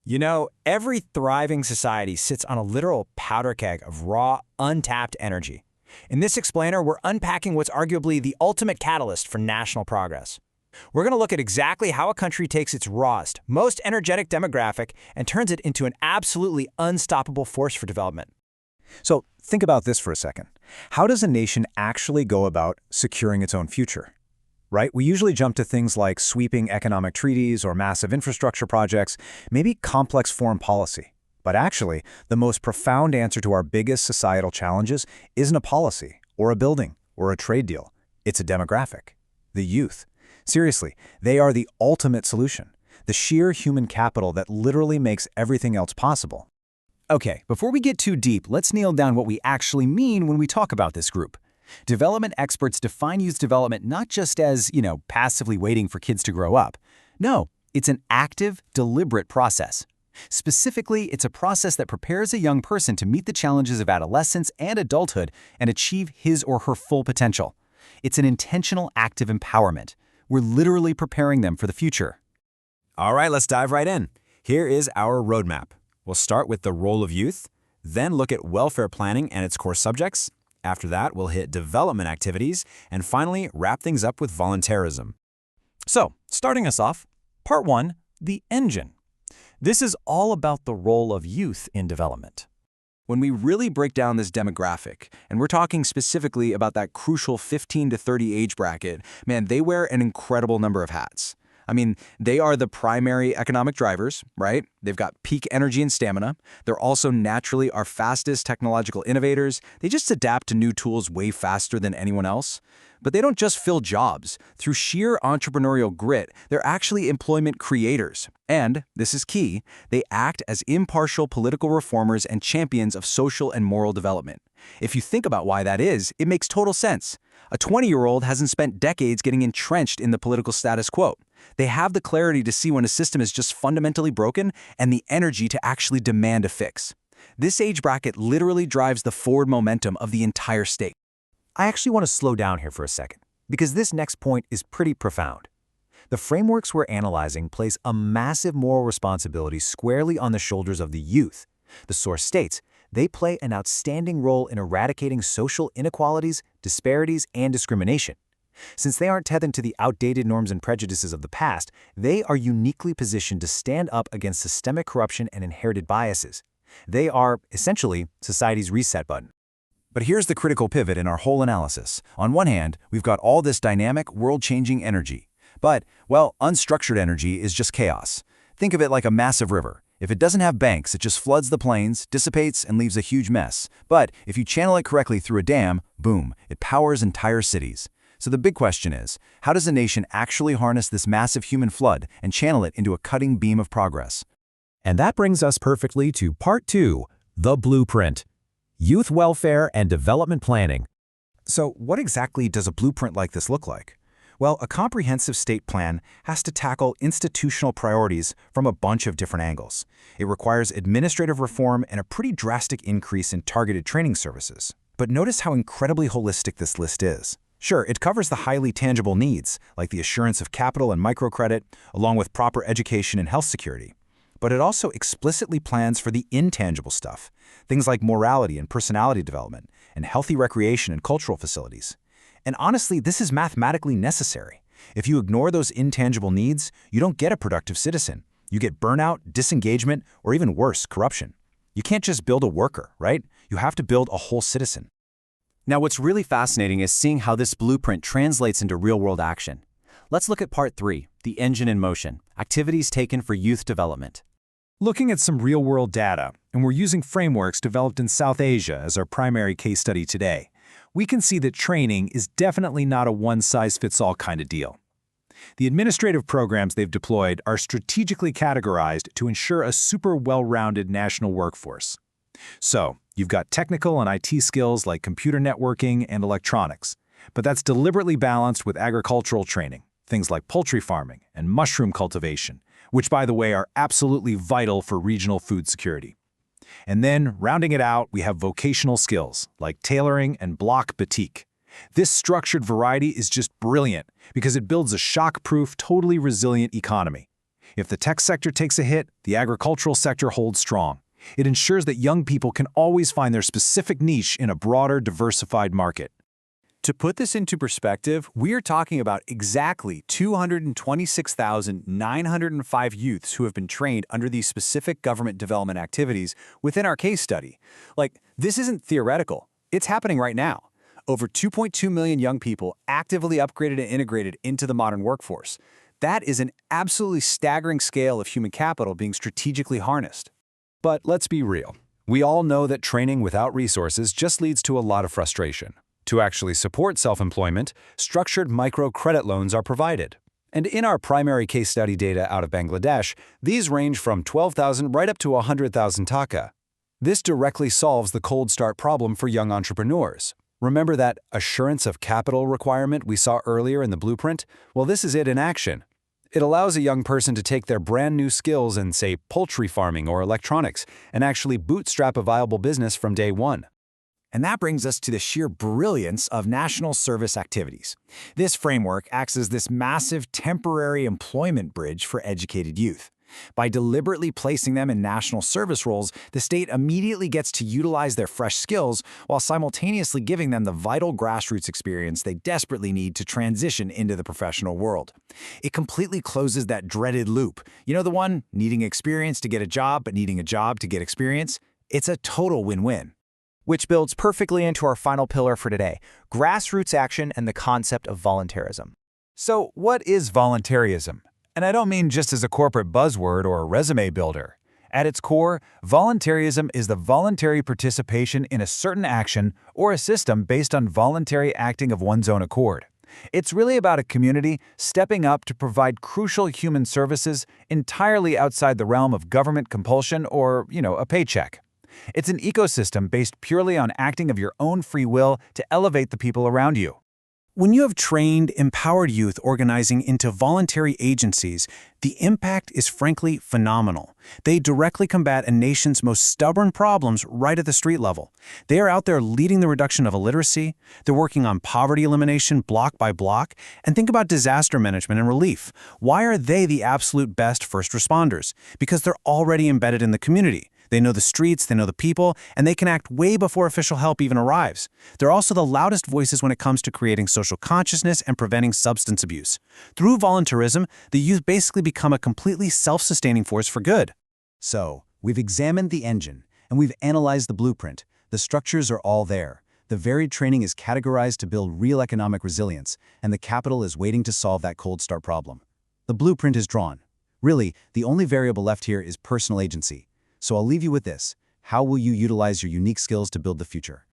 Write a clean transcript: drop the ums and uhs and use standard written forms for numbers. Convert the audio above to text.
You know, every thriving society sits on a literal powder keg of raw, untapped energy. In this explainer, we're unpacking what's arguably the ultimate catalyst for national progress. We're going to look at exactly how a country takes its rawest, most energetic demographic and turns it into an absolutely unstoppable force for development. So think about this for a second. How does a nation actually go about securing its own future? Right? We usually jump to things like sweeping economic treaties or massive infrastructure projects, maybe complex foreign policy. But actually, the most profound answer to our biggest societal challenges isn't a policy, or a building, or a trade deal. It's a demographic. The youth. Seriously, they are the ultimate solution. The sheer human capital that literally makes everything else possible. Okay, before we get too deep, let's nail down what we actually mean when we talk about this group. Development experts define youth development not just as, passively waiting for kids to grow up. No, it's an active, deliberate process. Specifically, it's a process that prepares a young person to meet the challenges of adolescence and adulthood and achieve his or her full potential. It's an intentional act of empowerment. We're literally preparing them for the future. All right, let's dive right in. Here is our roadmap. We'll start with the role of youth, then look at welfare planning and its core subjects. After that, we'll hit development activities, and finally, wrap things up with voluntarism. So, starting us off, Part 1, the engine. This is all about the role of youth in development. When we really break down this demographic, and we're talking specifically about that crucial 15 to 30 age bracket, man, they wear an incredible number of hats. I mean, they are the primary economic drivers, right? They've got peak energy and stamina. They're also naturally our fastest technological innovators. They just adapt to new tools way faster than anyone else. But they don't just fill jobs. Through sheer entrepreneurial grit, they're actually employment creators. And, this is key, they act as impartial political reformers and champions of social and moral development. If you think about why that is, it makes total sense. A 20-year-old hasn't spent decades getting entrenched in the political status quo. They have the clarity to see when a system is just fundamentally broken and the energy to actually demand a fix. This age bracket literally drives the forward momentum of the entire state. I actually want to slow down here for a second, because this next point is pretty profound. The frameworks we're analyzing place a massive moral responsibility squarely on the shoulders of the youth. The source states, they play an outstanding role in eradicating social inequalities, disparities, and discrimination. Since they aren't tethered to the outdated norms and prejudices of the past, they are uniquely positioned to stand up against systemic corruption and inherited biases. They are, essentially, society's reset button. But here's the critical pivot in our whole analysis. On one hand, we've got all this dynamic, world-changing energy. But, well, unstructured energy is just chaos. Think of it like a massive river. If it doesn't have banks, it just floods the plains, dissipates, and leaves a huge mess. But if you channel it correctly through a dam, boom, it powers entire cities. So the big question is, how does a nation actually harness this massive human flood and channel it into a cutting beam of progress? And that brings us perfectly to Part 2, the blueprint. Youth welfare and development planning. So what exactly does a blueprint like this look like? Well, a comprehensive state plan has to tackle institutional priorities from a bunch of different angles. It requires administrative reform and a pretty drastic increase in targeted training services. But notice how incredibly holistic this list is. Sure, it covers the highly tangible needs, like the assurance of capital and microcredit, along with proper education and health security. But it also explicitly plans for the intangible stuff, things like morality and personality development, and healthy recreation and cultural facilities. And honestly, this is mathematically necessary. If you ignore those intangible needs, you don't get a productive citizen. You get burnout, disengagement, or even worse, corruption. You can't just build a worker, right? You have to build a whole citizen. Now, what's really fascinating is seeing how this blueprint translates into real-world action. Let's look at Part 3, the engine in motion, activities taken for youth development. Looking at some real-world data, and we're using frameworks developed in South Asia as our primary case study today, we can see that training is definitely not a one-size-fits-all kind of deal. The administrative programs they've deployed are strategically categorized to ensure a super well-rounded national workforce. So, you've got technical and IT skills like computer networking and electronics, but that's deliberately balanced with agricultural training, things like poultry farming and mushroom cultivation, which, by the way, are absolutely vital for regional food security. And then, rounding it out, we have vocational skills like tailoring and block batik. This structured variety is just brilliant because it builds a shock-proof, totally resilient economy. If the tech sector takes a hit, the agricultural sector holds strong. It ensures that young people can always find their specific niche in a broader, diversified market. To put this into perspective, we are talking about exactly 226,905 youths who have been trained under these specific government development activities within our case study. Like, this isn't theoretical. It's happening right now. Over 2.2 million young people actively upgraded and integrated into the modern workforce. That is an absolutely staggering scale of human capital being strategically harnessed. But let's be real. We all know that training without resources just leads to a lot of frustration. To actually support self-employment, structured microcredit loans are provided. And in our primary case study data out of Bangladesh, these range from 12,000 right up to 100,000 taka. This directly solves the cold start problem for young entrepreneurs. Remember that assurance of capital requirement we saw earlier in the blueprint? Well, this is it in action. It allows a young person to take their brand new skills in, say, poultry farming or electronics, and actually bootstrap a viable business from day one. And that brings us to the sheer brilliance of national service activities. This framework acts as this massive temporary employment bridge for educated youth. By deliberately placing them in national service roles, the state immediately gets to utilize their fresh skills while simultaneously giving them the vital grassroots experience they desperately need to transition into the professional world. It completely closes that dreaded loop. You know, the one needing experience to get a job, but needing a job to get experience? It's a total win-win. Which builds perfectly into our final pillar for today, grassroots action and the concept of voluntarism. So what is voluntarism? And I don't mean just as a corporate buzzword or a resume builder. At its core, voluntarism is the voluntary participation in a certain action or a system based on voluntary acting of one's own accord. It's really about a community stepping up to provide crucial human services entirely outside the realm of government compulsion or, a paycheck. It's an ecosystem based purely on acting of your own free will to elevate the people around you. When you have trained, empowered youth organizing into voluntary agencies, the impact is frankly phenomenal. They directly combat a nation's most stubborn problems right at the street level. They are out there leading the reduction of illiteracy, they're working on poverty elimination block by block, and think about disaster management and relief. Why are they the absolute best first responders? Because they're already embedded in the community. They know the streets, they know the people, and they can act way before official help even arrives. They're also the loudest voices when it comes to creating social consciousness and preventing substance abuse. Through voluntarism, the youth basically become a completely self-sustaining force for good. So, we've examined the engine, and we've analyzed the blueprint. The structures are all there. The varied training is categorized to build real economic resilience, and the capital is waiting to solve that cold start problem. The blueprint is drawn. Really, the only variable left here is personal agency. So I'll leave you with this. How will you utilize your unique skills to build the future?